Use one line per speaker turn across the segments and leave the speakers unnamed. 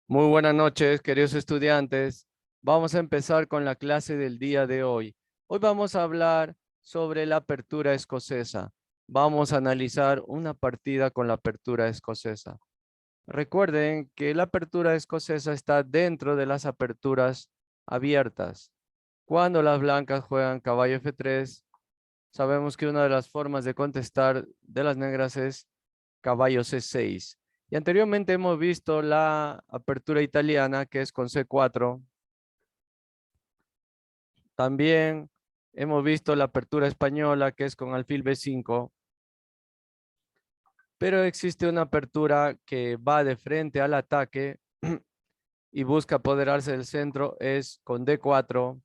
Muy buenas noches, queridos estudiantes. Vamos a empezar con la clase del día de hoy. Hoy vamos a hablar sobre la apertura escocesa. Vamos a analizar una partida con la apertura escocesa. Recuerden que la apertura escocesa está dentro de las aperturas abiertas. Cuando las blancas juegan caballo F3, sabemos que una de las formas de contestar de las negras es caballo C6. Y anteriormente hemos visto la apertura italiana, que es con C4. También hemos visto la apertura española, que es con alfil B5. Pero existe una apertura que va de frente al ataque y busca apoderarse del centro, es con D4.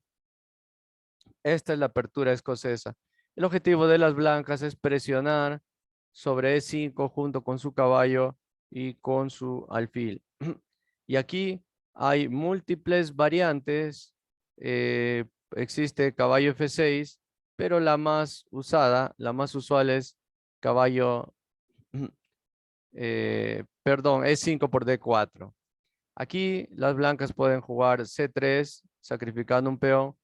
Esta es la apertura escocesa. El objetivo de las blancas es presionar sobre E5 junto con su caballo y con su alfil. Y aquí hay múltiples variantes. Existe caballo F6, pero la más usada, la más usual es caballo, perdón, E5 por D4. Aquí las blancas pueden jugar C3, sacrificando un peón.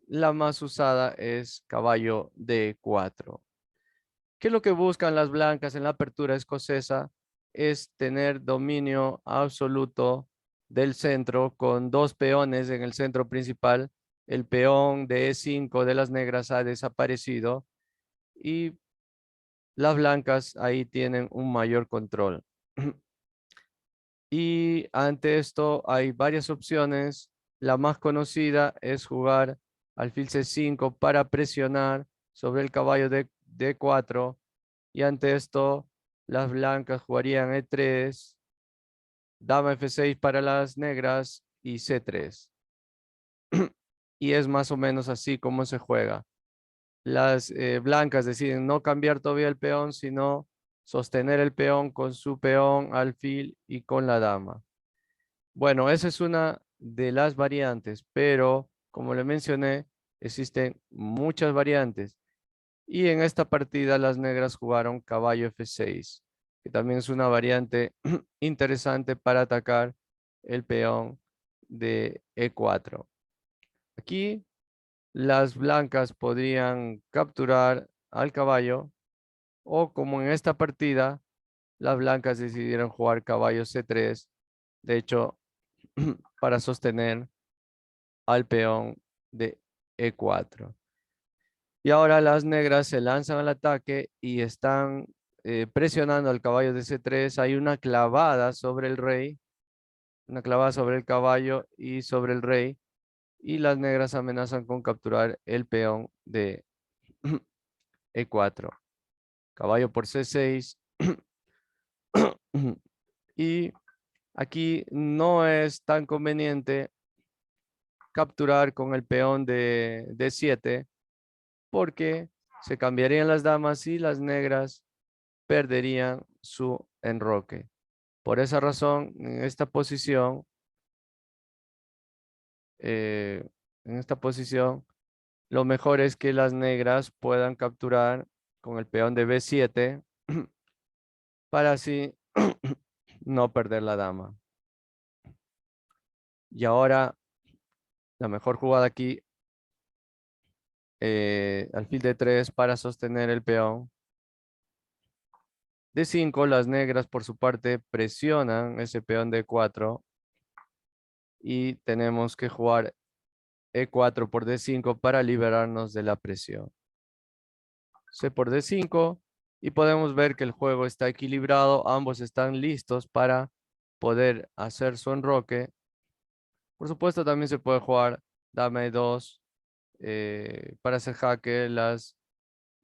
La más usada es caballo D4. ¿Qué es lo que buscan las blancas en la apertura escocesa? Es tener dominio absoluto del centro con dos peones en el centro principal. El peón de E5 de las negras ha desaparecido y las blancas ahí tienen un mayor control. Y ante esto hay varias opciones. La más conocida es jugar alfil C5 para presionar sobre el caballo de D4. Y ante esto, las blancas jugarían E3, dama F6 para las negras y C3. Y es más o menos así como se juega. Las blancas deciden no cambiar todavía el peón, sino sostener el peón con su peón, alfil y con la dama. Bueno, esa es una de las variantes, pero como le mencioné, existen muchas variantes. Y en esta partida las negras jugaron caballo F6, que también es una variante interesante para atacar el peón de E4. Aquí las blancas podrían capturar al caballo o como en esta partida, las blancas decidieron jugar caballo C3. De hecho, para sostener al peón de E4. Y ahora las negras se lanzan al ataque y están presionando al caballo de C3. Hay una clavada sobre el rey, una clavada sobre el caballo y sobre el rey. Y las negras amenazan con capturar el peón de E4. Caballo por C6. Y aquí no es tan conveniente capturar con el peón de D7 porque se cambiarían las damas y las negras perderían su enroque. Por esa razón, eh, en esta posición, lo mejor es que las negras puedan capturar con el peón de B7 para así no perder la dama. Y ahora, la mejor jugada aquí, alfil de 3 para sostener el peón. De 5, las negras por su parte presionan ese peón de 4 y tenemos que jugar E4 por D5 para liberarnos de la presión. C por D5 y podemos ver que el juego está equilibrado, ambos están listos para poder hacer su enroque. Por supuesto también se puede jugar dama E2 para hacer jaque, las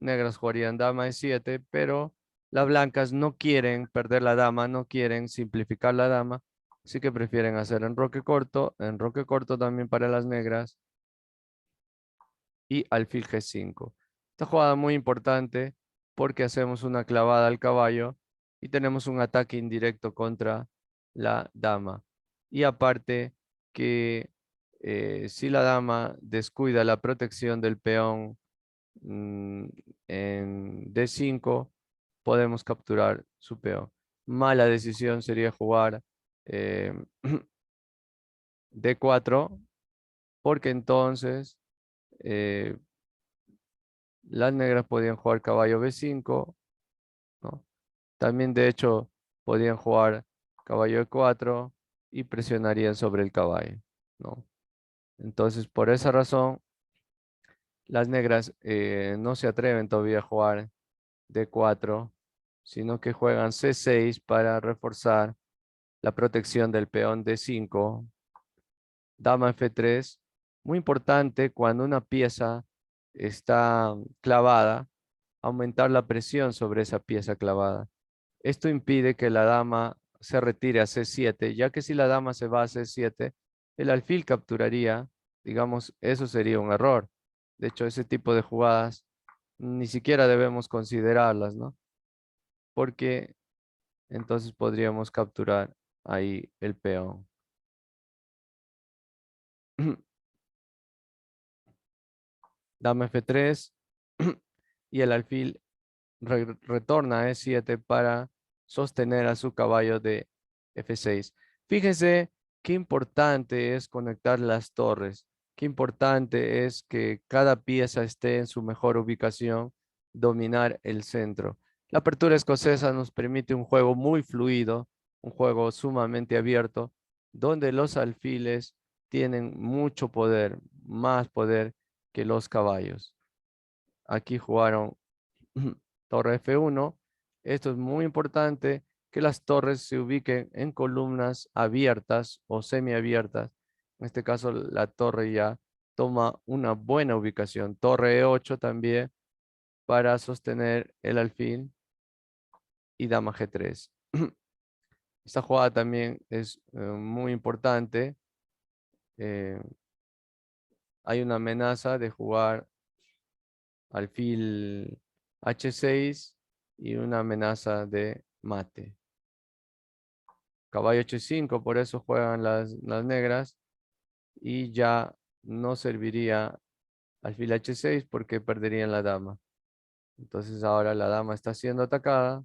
negras jugarían dama E7, pero las blancas no quieren perder la dama, no quieren simplificar la dama, así que prefieren hacer enroque corto también para las negras y alfil G5. Esta jugada muy importante porque hacemos una clavada al caballo y tenemos un ataque indirecto contra la dama. Y aparte que si la dama descuida la protección del peón en D5, podemos capturar su peón. Mala decisión sería jugar eh, D4, porque entonces eh, las negras podían jugar caballo B5, ¿no? También de hecho podían jugar caballo E4 y presionarían sobre el caballo, ¿no? Entonces por esa razón las negras no se atreven todavía a jugar D4, sino que juegan C6 para reforzar la protección del peón D5, dama F3. Muy importante cuando una pieza está clavada, aumentar la presión sobre esa pieza clavada. Esto impide que la dama se retire a C7, ya que si la dama se va a C7, el alfil capturaría, digamos, eso sería un error. De hecho, ese tipo de jugadas ni siquiera debemos considerarlas, ¿no? Porque entonces podríamos capturar ahí el peón. Dama F3 y el alfil retorna a E7 para sostener a su caballo de F6. Fíjense qué importante es conectar las torres, qué importante es que cada pieza esté en su mejor ubicación, dominar el centro. La apertura escocesa nos permite un juego muy fluido, un juego sumamente abierto, donde los alfiles tienen mucho poder, más poder que los caballos. Aquí jugaron torre F1. Esto es muy importante, que las torres se ubiquen en columnas abiertas o semiabiertas. En este caso, la torre ya toma una buena ubicación. Torre E8 también para sostener el alfil y dama G3. Esta jugada también es muy importante. Eh, Hay una amenaza de jugar alfil H6 y una amenaza de mate. Caballo H5, por eso juegan las negras y ya no serviría alfil H6 porque perderían la dama. Entonces ahora la dama está siendo atacada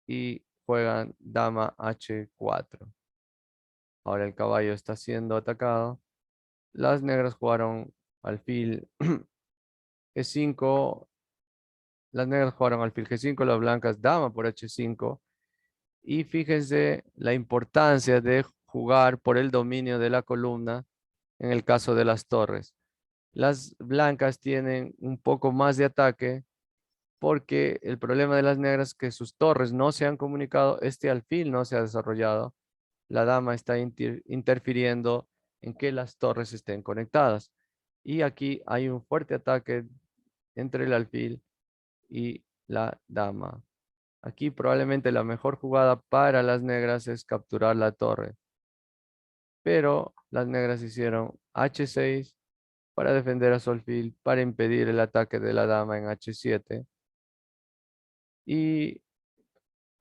y juegan dama H4. Ahora el caballo está siendo atacado. Las negras jugaron alfil E5. Las negras jugaron alfil G5, las blancas dama por H5. Y fíjense la importancia de jugar por el dominio de la columna en el caso de las torres. Las blancas tienen un poco más de ataque porque el problema de las negras es que sus torres no se han comunicado, este alfil no se ha desarrollado, la dama está interfiriendo en que las torres estén conectadas. Y aquí hay un fuerte ataque entre el alfil y la dama. Aquí probablemente la mejor jugada para las negras es capturar la torre. Pero las negras hicieron H6 para defender a su alfil, para impedir el ataque de la dama en H7. Y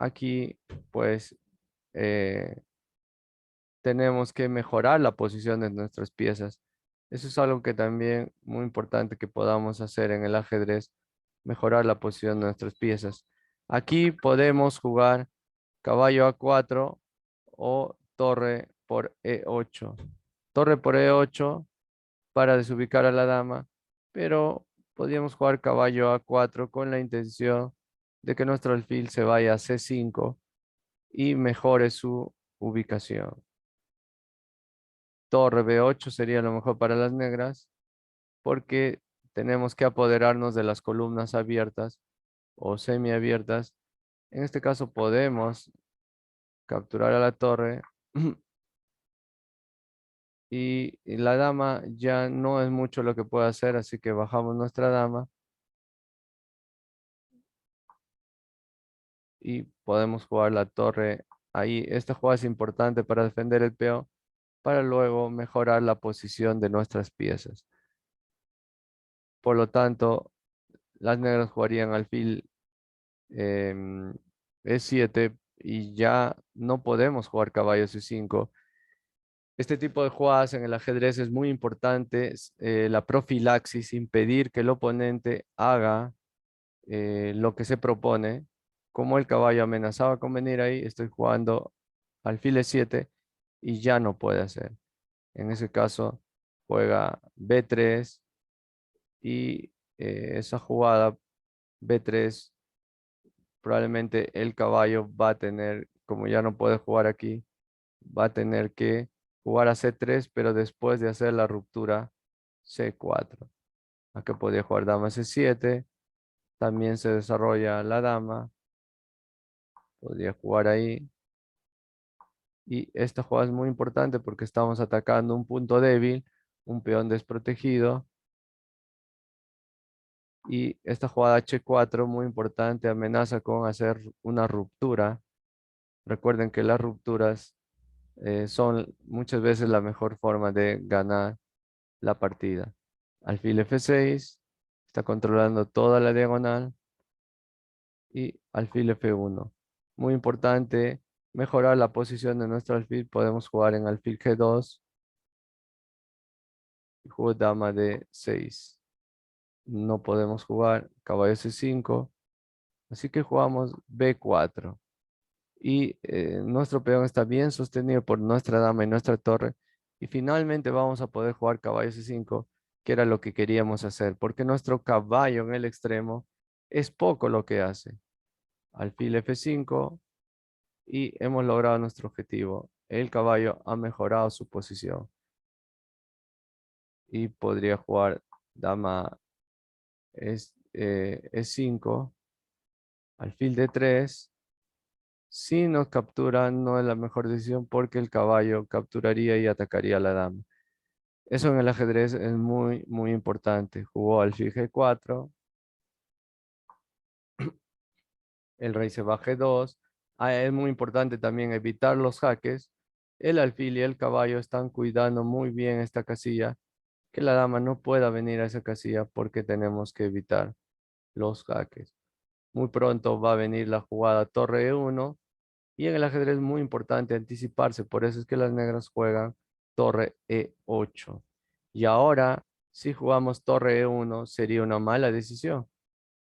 aquí pues eh, tenemos que mejorar la posición de nuestras piezas. Eso es algo que también muy importante que podamos hacer en el ajedrez, mejorar la posición de nuestras piezas. Aquí podemos jugar caballo A4 o torre por E8. Torre por E8 para desubicar a la dama, pero podríamos jugar caballo A4 con la intención de que nuestro alfil se vaya a C5 y mejore su ubicación. Torre B8 sería lo mejor para las negras porque tenemos que apoderarnos de las columnas abiertas o semiabiertas. En este caso podemos capturar a la torre y la dama ya no es mucho lo que puede hacer, así que bajamos nuestra dama y podemos jugar la torre ahí. Esta jugada es importante para defender el peón, para luego mejorar la posición de nuestras piezas. Por lo tanto, las negras jugarían alfil E7 y ya no podemos jugar caballo C5. Este tipo de jugadas en el ajedrez es muy importante, la profilaxis, impedir que el oponente haga lo que se propone. Como el caballo amenazaba con venir ahí, estoy jugando alfil E7 y ya no puede hacer. En ese caso juega B3 y esa jugada B3 probablemente el caballo va a tener, como ya no puede jugar aquí, va a tener que jugar a C3, pero después de hacer la ruptura C4. Acá podría jugar dama C7, también se desarrolla la dama, podría jugar ahí. Y esta jugada es muy importante porque estamos atacando un punto débil, un peón desprotegido. Y esta jugada H4, muy importante, amenaza con hacer una ruptura. Recuerden que las rupturas son muchas veces la mejor forma de ganar la partida. Alfil F6, está controlando toda la diagonal. Y alfil F1. Muy importante mejorar la posición de nuestro alfil. Podemos jugar en alfil G2 y juego dama D6. No podemos jugar caballo C5, así que jugamos B4. Y nuestro peón está bien sostenido por nuestra dama y nuestra torre. Y finalmente vamos a poder jugar caballo C5, que era lo que queríamos hacer, porque nuestro caballo en el extremo es poco lo que hace. Alfil F5 y hemos logrado nuestro objetivo. El caballo ha mejorado su posición y podría jugar dama E5, alfil D3. Si nos capturan, no es la mejor decisión porque el caballo capturaría y atacaría a la dama. Eso en el ajedrez es muy, muy importante. Jugó alfil G4, el rey se va a G2. Es muy importante también evitar los jaques. El alfil y el caballo están cuidando muy bien esta casilla, que la dama no pueda venir a esa casilla porque tenemos que evitar los jaques. Muy pronto va a venir la jugada torre E1 y en el ajedrez es muy importante anticiparse, por eso es que las negras juegan torre E8. Y ahora, si jugamos torre E1, sería una mala decisión,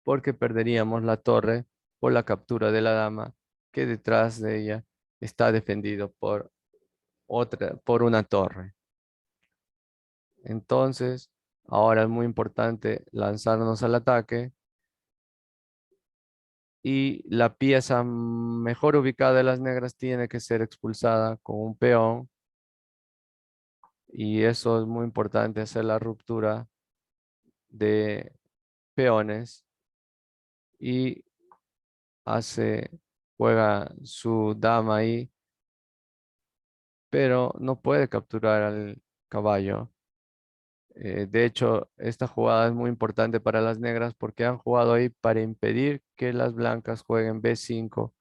porque perderíamos la torre por la captura de la dama, que detrás de ella está defendido por una torre. Entonces, ahora es muy importante lanzarnos al ataque y la pieza mejor ubicada de las negras tiene que ser expulsada con un peón. Y eso es muy importante, hacer la ruptura de peones y hace, juega su dama ahí, pero no puede capturar al caballo. De hecho, esta jugada es muy importante para las negras porque han jugado ahí para impedir que las blancas jueguen B5,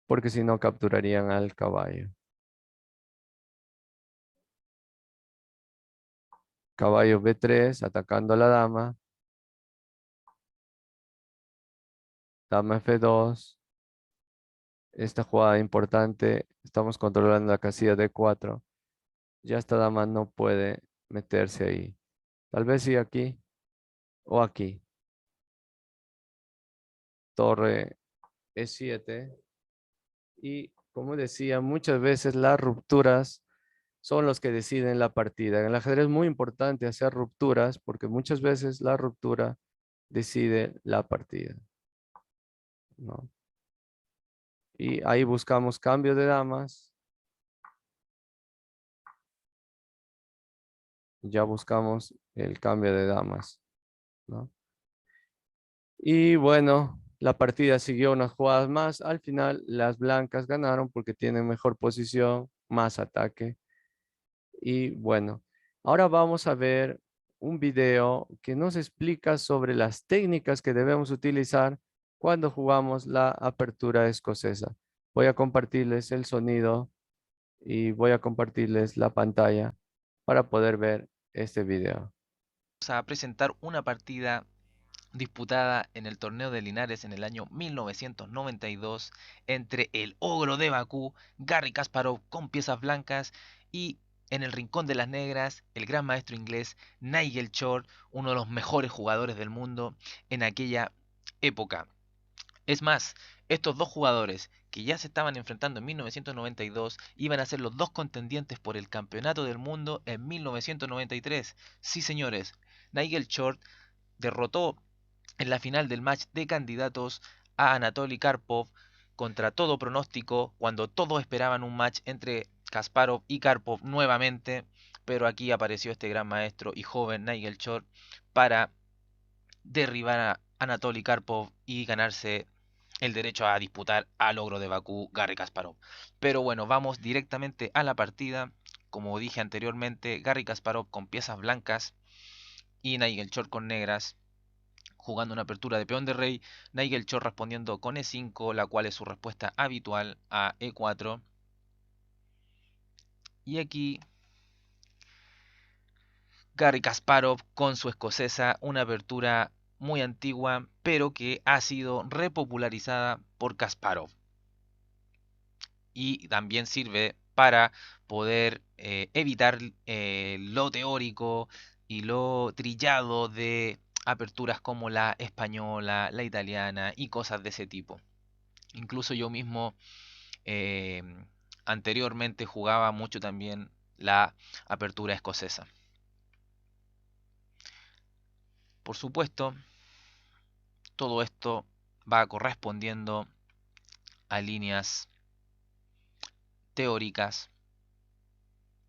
porque si no capturarían al caballo. Caballo B3, atacando a la dama. Dama F2. Esta jugada importante, estamos controlando la casilla D4. Ya esta dama no puede meterse ahí. Tal vez sí aquí o aquí. Torre E7. Y como decía, muchas veces las rupturas son los que deciden la partida. En el ajedrez es muy importante hacer rupturas porque muchas veces la ruptura decide la partida, ¿no? Y ahí buscamos cambio de damas. Ya buscamos el cambio de damas, ¿no? Y bueno, la partida siguió unas jugadas más. Al final, las blancas ganaron porque tienen mejor posición, más ataque. Y bueno, ahora vamos a ver un video que nos explica sobre las técnicas que debemos utilizar cuando jugamos la apertura escocesa. Voy a compartirles el sonido y voy a compartirles la pantalla para poder ver este video.
Vamos a presentar una partida disputada en el torneo de Linares en el año 1992 entre el ogro de Bakú, Garry Kasparov, con piezas blancas, y en el rincón de las negras, el gran maestro inglés Nigel Short, uno de los mejores jugadores del mundo en aquella época. Es más, Estos dos jugadores que ya se estaban enfrentando en 1992 iban a ser los dos contendientes por el campeonato del mundo en 1993. Sí, señores, Nigel Short derrotó en la final del match de candidatos a Anatoly Karpov contra todo pronóstico, cuando todos esperaban un match entre Kasparov y Karpov nuevamente, pero aquí apareció este gran maestro y joven Nigel Short para derribar a Anatoly Karpov y ganarse el derecho a disputar al ogro de Bakú, Garry Kasparov. Pero bueno, vamos directamente a la partida. Como dije anteriormente, Garry Kasparov con piezas blancas y Nigel Short con negras, jugando una apertura de peón de rey. Nigel Short respondiendo con E5, la cual es su respuesta habitual a E4. Y aquí Garry Kasparov con su escocesa, una apertura muy antigua, pero que ha sido repopularizada por Kasparov. Y también sirve para poder evitar lo teórico y lo trillado de aperturas como la española, la italiana y cosas de ese tipo. Incluso yo mismo eh, anteriormente jugaba mucho también la apertura escocesa. Por supuesto, todo esto va correspondiendo a líneas teóricas,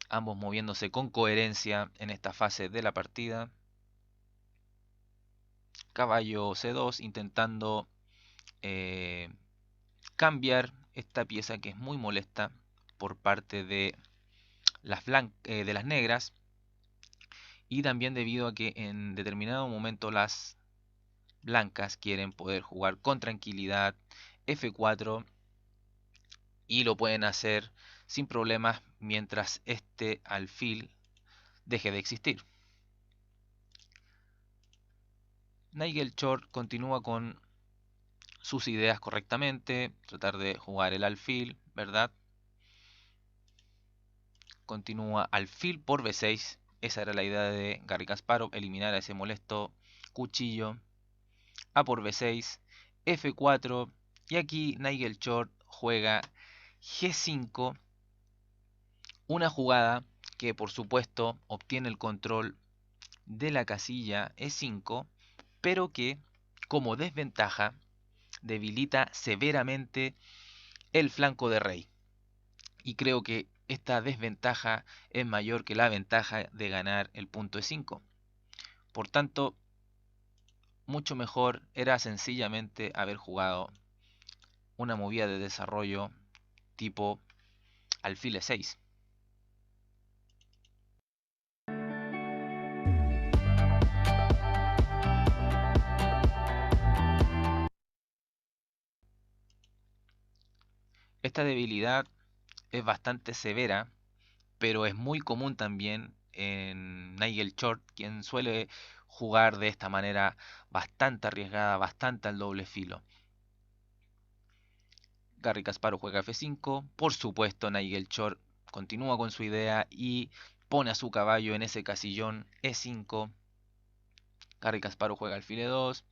ambos moviéndose con coherencia en esta fase de la partida. Caballo C2 intentando eh, cambiar esta pieza que es muy molesta por parte de de las negras, y también debido a que en determinado momento las blancas quieren poder jugar con tranquilidad F4 y lo pueden hacer sin problemas mientras este alfil deje de existir. Nigel Short continúa con sus ideas correctamente, tratar de jugar el alfil, ¿verdad? Continúa alfil por B6, esa era la idea de Garry Kasparov, eliminar a ese molesto cuchillo. A por B6, F4, y aquí Nigel Short juega G5, una jugada que por supuesto obtiene el control de la casilla E5, pero que como desventaja debilita severamente el flanco de rey. Y creo que esta desventaja es mayor que la ventaja de ganar el punto E5. Por tanto, mucho mejor era sencillamente haber jugado una movida de desarrollo tipo alfil E6. Esta debilidad es bastante severa, pero es muy común también en Nigel Short, quien suele jugar de esta manera bastante arriesgada, bastante al doble filo. Garry Kasparov juega F5, por supuesto Nigel Short continúa con su idea y pone a su caballo en ese casillón E5. Garry Kasparov juega alfil E2,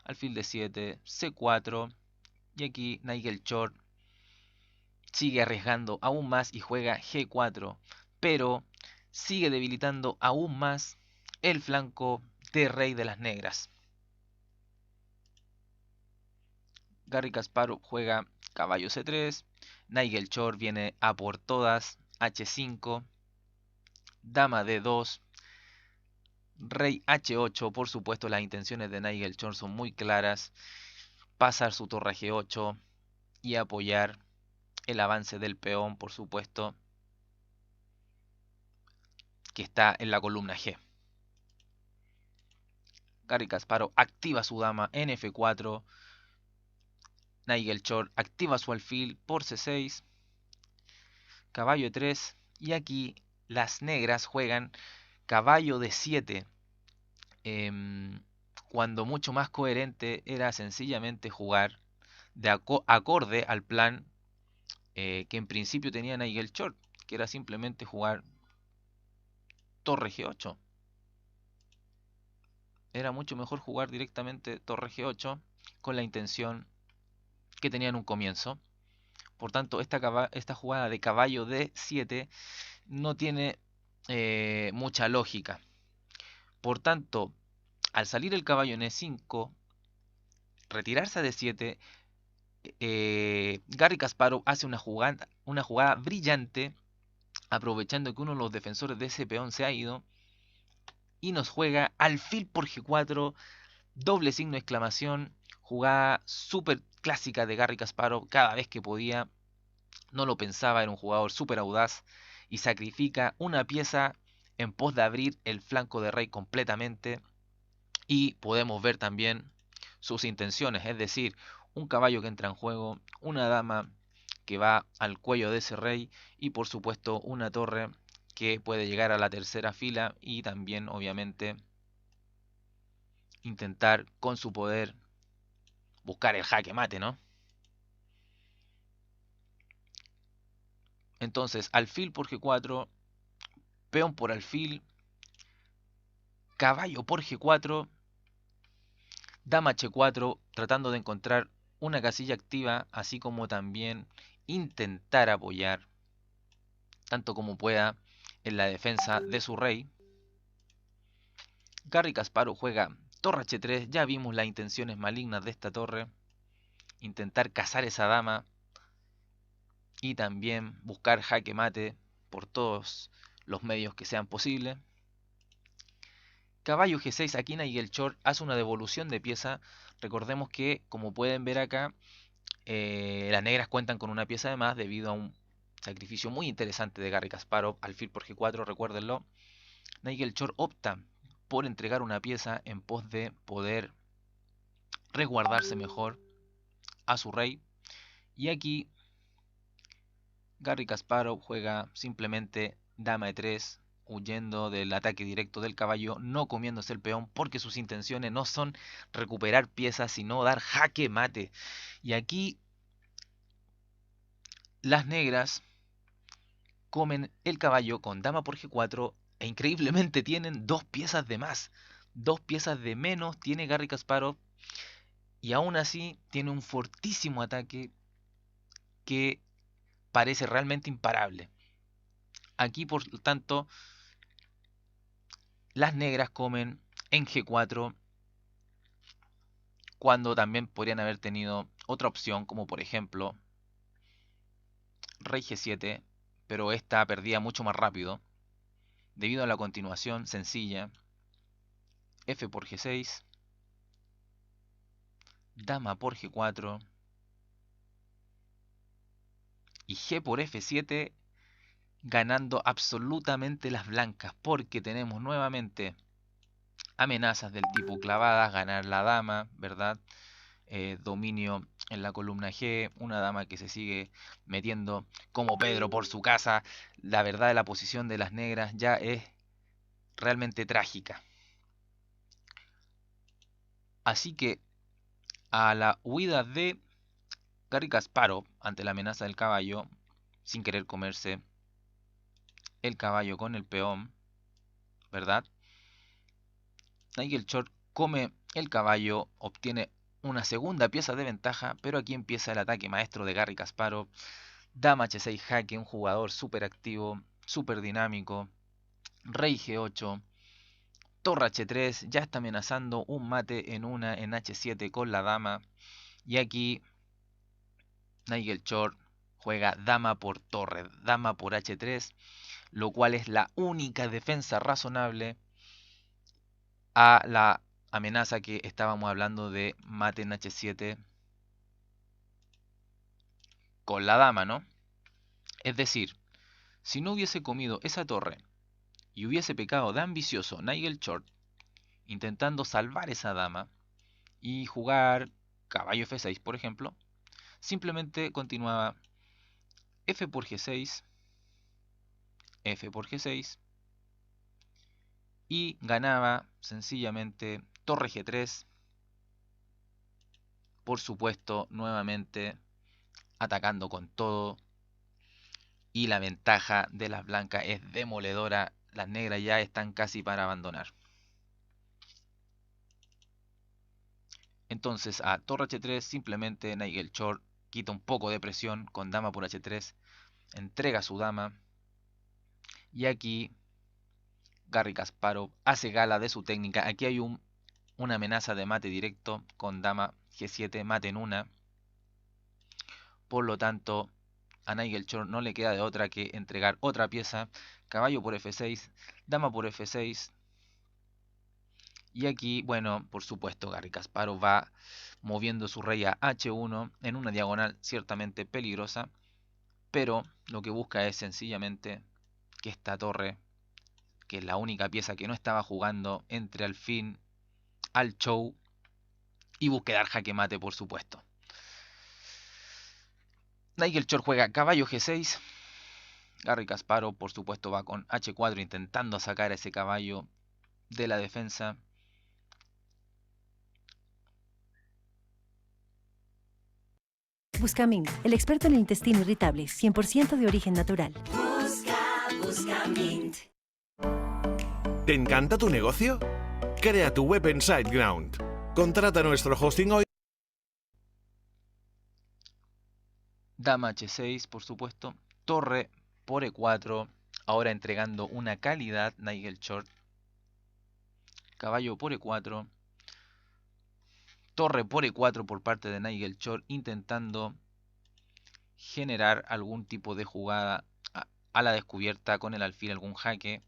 alfil D7, C4, y aquí Nigel Short sigue arriesgando aún más y juega G4, pero sigue debilitando aún más el flanco de rey de las negras. Garry Kasparov juega caballo C3, Nigel Short viene a por todas, H5, dama D2, rey H8. Por supuesto, las intenciones de Nigel Short son muy claras: pasar su torre a G8 y apoyar el avance del peón, por supuesto, que está en la columna G. Garry Kasparov activa su dama en F4, Nigel Short activa su alfil por C6, caballo E3, y aquí las negras juegan caballo D7, cuando mucho más coherente era sencillamente jugar de acorde al plan que en principio tenía Nigel Short, que era simplemente jugar torre G8. Era mucho mejor jugar directamente torre G8 con la intención que tenía en un comienzo. Por tanto, esta jugada de caballo D7 no tiene mucha lógica. Por tanto, al salir el caballo en E5, retirarse a D7, Garry Kasparov hace una jugada brillante, aprovechando que uno de los defensores de ese peón se ha ido, y nos juega alfil por G4, doble signo de exclamación, jugada súper clásica de Garry Kasparov. Cada vez que podía, no lo pensaba, era un jugador súper audaz, y sacrifica una pieza en pos de abrir el flanco de rey completamente. Y podemos ver también sus intenciones, es decir, un caballo que entra en juego, una dama que va al cuello de ese rey, y por supuesto una torre que puede llegar a la tercera fila y también obviamente intentar con su poder buscar el jaque mate, ¿no? Entonces, alfil por G4, peón por alfil, caballo por G4, dama H4, tratando de encontrar una casilla activa, así como también intentar apoyar tanto como pueda en la defensa de su rey. Garry Kasparov juega torre H3, ya vimos las intenciones malignas de esta torre, intentar cazar esa dama y también buscar jaque mate por todos los medios que sean posibles. Caballo G6, aquí Nigel hace una devolución de pieza. Recordemos que, como pueden ver acá, las negras cuentan con una pieza de más debido a un sacrificio muy interesante de Garry Kasparov, alfil por G4, recuérdenlo. Nigel opta por entregar una pieza en pos de poder resguardarse mejor a su rey. Y aquí Garry Kasparov juega simplemente dama E3, huyendo del ataque directo del caballo, no comiéndose el peón, porque sus intenciones no son recuperar piezas, sino dar jaque mate. Y aquí las negras comen el caballo con dama por G4 e increíblemente tienen dos piezas de más. Dos piezas de menos tiene Garry Kasparov, y aún así tiene un fortísimo ataque que parece realmente imparable. Aquí, por lo tanto, las negras comen en G4 cuando también podrían haber tenido otra opción, como por ejemplo rey G7, pero esta perdía mucho más rápido debido a la continuación sencilla F por G6, dama por G4 y G por F7, ganando absolutamente las blancas, porque tenemos nuevamente amenazas del tipo clavadas, ganar la dama, ¿verdad? Dominio en la columna G, una dama que se sigue metiendo como Pedro por su casa. La verdad de la posición de las negras ya es realmente trágica. Así que a la huida de Garry Kasparov ante la amenaza del caballo, sin querer comerse el caballo con el peón, ¿verdad? Nigel come el caballo, obtiene una segunda pieza de ventaja, pero aquí empieza el ataque maestro de Garry Kasparov. Dama H6 jaque, un jugador súper activo, súper dinámico. Rey G8, torre H3, ya está amenazando un mate en H7 con la dama. Y aquí Nigel juega dama por torre, dama por H3, lo cual es la única defensa razonable a la amenaza que estábamos hablando de mate en H7 con la dama, ¿no? Es decir, si no hubiese comido esa torre y hubiese pecado de ambicioso Nigel intentando salvar esa dama y jugar caballo F6, por ejemplo, simplemente continuaba F por G6, F por G6 y ganaba sencillamente torre G3, por supuesto, nuevamente atacando con todo, y la ventaja de las blancas es demoledora. Las negras ya están casi para abandonar. Entonces a torre H3 simplemente Nigel quita un poco de presión con dama por h3, entrega su dama, y aquí Garry Kasparov hace gala de su técnica. Aquí hay una amenaza de mate directo con dama g7, mate en una. Por lo tanto, a Nigel Short no le queda de otra que entregar otra pieza. Caballo por f6, dama por f6. Y aquí, bueno, por supuesto, Garry Kasparov va moviendo su rey a h1 en una diagonal ciertamente peligrosa, pero lo que busca es sencillamente que esta torre, que es la única pieza que no estaba jugando, entre al fin al show y busque dar jaque mate, por supuesto. Nigel Short juega caballo g6. Garry Kasparov, por supuesto, va con h4 intentando sacar a ese caballo de la defensa.
Buscamint, el experto en el intestino irritable, 100% de origen natural.
Buscamint. ¿Te encanta tu negocio? Crea tu web en SiteGround. Contrata nuestro hosting hoy.
Dama h6, por supuesto. Torre por e4. Ahora entregando una calidad Nigel Short. Caballo por e4. Torre por e4 por parte de Nigel Short, intentando generar algún tipo de jugada a la descubierta con el alfil, algún jaque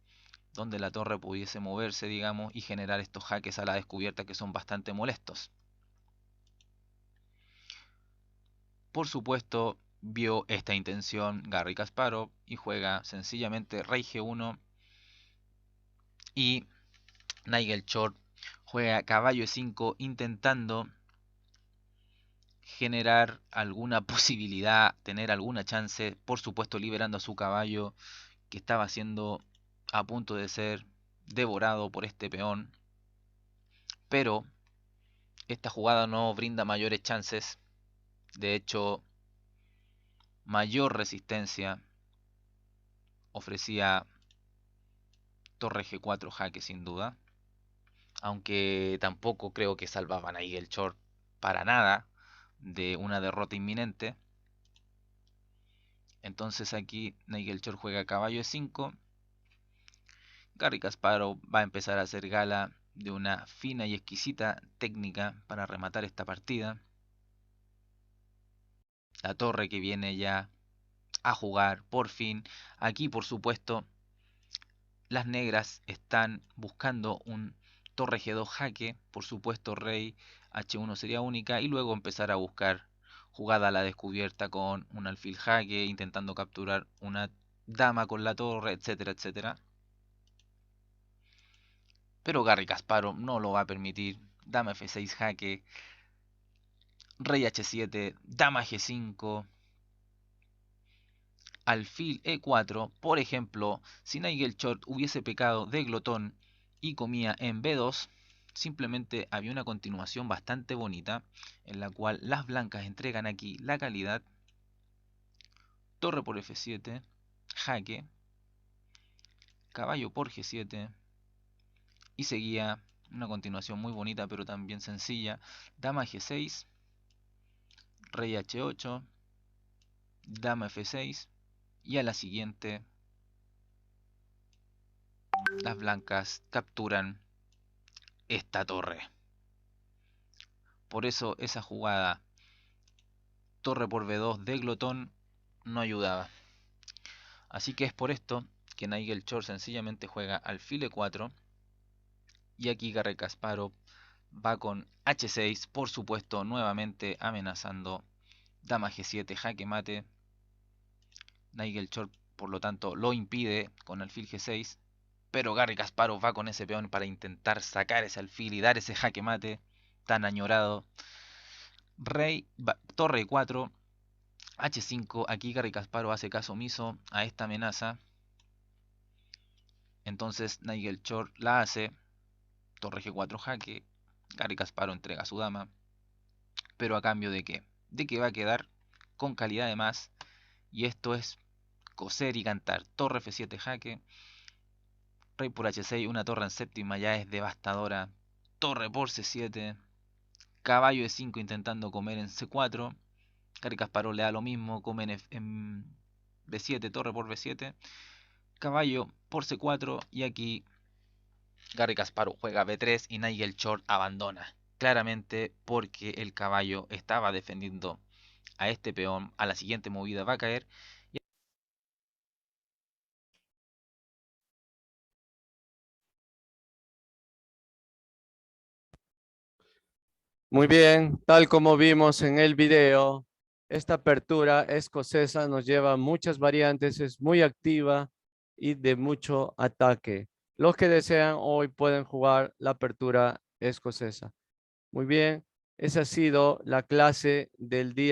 donde la torre pudiese moverse, digamos, y generar estos jaques a la descubierta que son bastante molestos. Por supuesto, vio esta intención Garry Kasparov y juega sencillamente rey g1, y Nigel Short juega caballo e5 intentando generar alguna posibilidad, tener alguna chance, por supuesto liberando a su caballo que estaba siendo a punto de ser devorado por este peón. Pero esta jugada no brinda mayores chances, de hecho mayor resistencia ofrecía torre g4 jaque sin duda, aunque tampoco creo que salvaban a Nigel Short para nada de una derrota inminente. Entonces aquí Nigel Short juega caballo e5. Garry Kasparov va a empezar a hacer gala de una fina y exquisita técnica para rematar esta partida. La torre que viene ya a jugar por fin. Aquí, por supuesto, las negras están buscando un torre g2 jaque. Por supuesto, rey h1 sería única. Y luego empezar a buscar jugada a la descubierta con un alfil jaque, intentando capturar una dama con la torre, etcétera, etcétera. Pero Garry Kasparov no lo va a permitir. Dama f6 jaque, rey h7, dama g5, alfil e4. Por ejemplo, si Nigel Short hubiese pecado de glotón y comía en b2, simplemente había una continuación bastante bonita en la cual las blancas entregan aquí la calidad. Torre por f7, jaque, caballo por g7, y seguía una continuación muy bonita pero también sencilla. Dama g6, rey h8, dama f6, y a la siguiente las blancas capturan esta torre. Por eso esa jugada torre por b2 de glotón no ayudaba. Así que es por esto que Nigel Short sencillamente juega alfil e4, y aquí Garry Kasparov va con h6, por supuesto nuevamente amenazando dama g7 jaque mate. Nigel Short por lo tanto lo impide con alfil g6, pero Garry Kasparov va con ese peón para intentar sacar ese alfil y dar ese jaque mate tan añorado. Rey, torre e4, h5. Aquí Garry Kasparov hace caso omiso a esta amenaza. Entonces Nigel Short la hace. Torre g4 jaque. Garry Kasparov entrega a su dama. ¿Pero a cambio de qué? De que va a quedar con calidad de más. Y esto es coser y cantar. Torre f7 jaque. Rey por h6. Una torre en séptima ya es devastadora. Torre por c7. Caballo e5 intentando comer en c4. Garry Kasparov le da lo mismo, come en B7, torre por B7, caballo por C4 y aquí Garry Kasparov juega B3 y Nigel Short abandona. Claramente porque el caballo estaba defendiendo a este peón, a la siguiente movida va a caer.
Muy bien, tal como vimos en el video, esta apertura escocesa nos lleva a muchas variantes, es muy activa y de mucho ataque. Los que desean hoy pueden jugar la apertura escocesa. Muy bien, esa ha sido la clase del día.